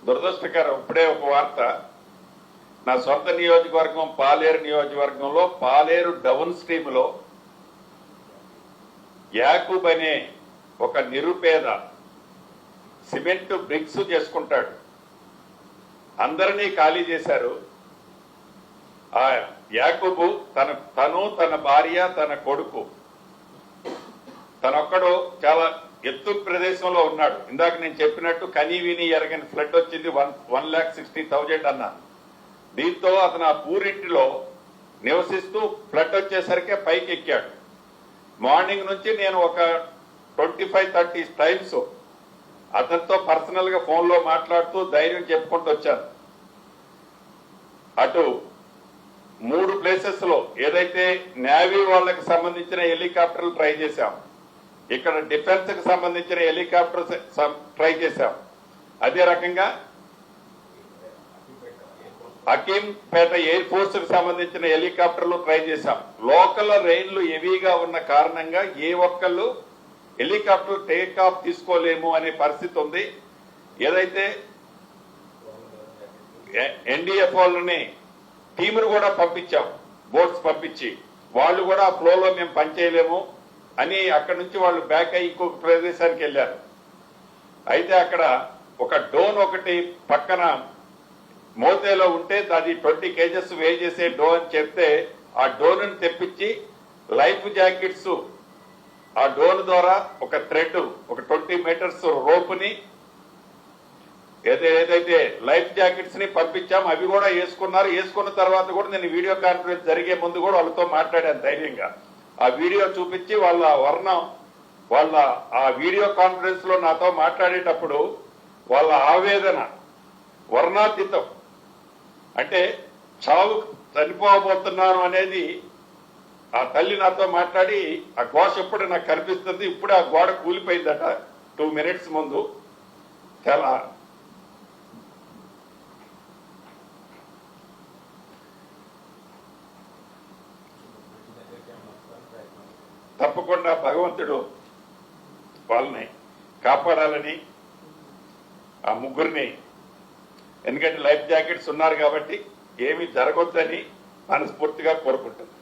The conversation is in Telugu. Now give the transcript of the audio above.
దురదృష్టకరం. ఇప్పుడే ఒక వార్త, నా సొంత నియోజకవర్గం పాలేరు నియోజకవర్గంలో పాలేరు డౌన్ స్ట్రీమ్ లో యాకూబ్ అనే ఒక నిరుపేద సిమెంట్ బ్రిక్స్ చేసుకుంటాడు. అందరినీ ఖాళీ చేశారు. ఆ యాకూబు తను తన భార్య తన కొడుకు తనొక్కడు చాలా ఎత్తు ప్రదేశంలో ఉన్నాడు. ఇందాక నేను చెప్పినట్టు కనీవిని ఎరగని ఫ్లడ్ వచ్చింది, 1,60,000 అన్నాను. దీంతో అతను ఆ పూరింటిలో నివసిస్తూ ఫ్లడ్ వచ్చేసరికి పైకి ఎక్కాడు. మార్నింగ్ నుంచి నేను ఒక 25-30 టైమ్స్ అతనితో పర్సనల్ గా ఫోన్ లో మాట్లాడుతూ ధైర్యం చెప్పుకుంటూ వచ్చాను. అటు 3 ప్లేసెస్ లో ఏదైతే నేవీ వాళ్ళకి సంబంధించిన హెలికాప్టర్లు ట్రై చేశాం, ఇక్కడ డిఫెన్స్ కి సంబంధించిన హెలికాప్టర్స్ ట్రై చేశాం, అదే రకంగా అకీంపేట ఎయిర్ ఫోర్స్ కి సంబంధించిన హెలికాప్టర్లు ట్రై చేశాం. లోకల్ రైళ్లు హెవీగా ఉన్న కారణంగా ఏ ఒక్కళ్ళు హెలికాప్టర్ టేక్ ఆఫ్ తీసుకోలేము అనే పరిస్థితి ఉంది. ఏదైతే ఎన్డీఎఫ్ వాళ్ళని టీమును కూడా పంపించాం, బోట్స్ పంపించి, వాళ్ళు కూడా ఆ ఫ్లోలో మేము పనిచేయలేము అని అక్కడి నుంచి వాళ్ళు బ్యాక్ అయ్యి ఇంకొక ప్రదేశానికి వెళ్లారు. అయితే అక్కడ ఒక డోన్ ఒకటి పక్కన మోతేలో ఉంటే అది 20 kgs వే చేసే డోన్ అని చెప్తే ఆ డోన్ తెప్పించి లైఫ్ జాకెట్స్ ఆ డోన్ ద్వారా ఒక థ్రెడ్ ఒక 20 మీటర్స్ రోప్ ని ఏదైతే లైఫ్ జాకెట్స్ ని పంపించాం, అవి కూడా వేసుకున్నారు. వేసుకున్న తర్వాత కూడా నేను వీడియో కాన్ఫరెన్స్ జరిగే ముందు కూడా వాళ్ళతో మాట్లాడాను ధైర్యంగా. ఆ వీడియో చూపించి వాళ్ళ ఆ వీడియో కాన్ఫరెన్స్ లో నాతో మాట్లాడేటప్పుడు వాళ్ళ ఆవేదన వర్ణాతీతం. అంటే చావు చనిపోబోతున్నాను అనేది ఆ తల్లి నాతో మాట్లాడి ఆ ఘోష ఎప్పుడు నాకు కనిపిస్తుంది. ఇప్పుడు ఆ గోడ కూలిపోయిందట 2 minutes ముందు. చాలా తప్పకుండా భగవంతుడు వాళ్ళని కాపాడాలని ఆ ముగ్గురిని, ఎందుకంటే లైఫ్ జాకెట్స్ ఉన్నారు కాబట్టి ఏమీ జరగొద్దని మనస్ఫూర్తిగా కోరుకుంటున్నాను.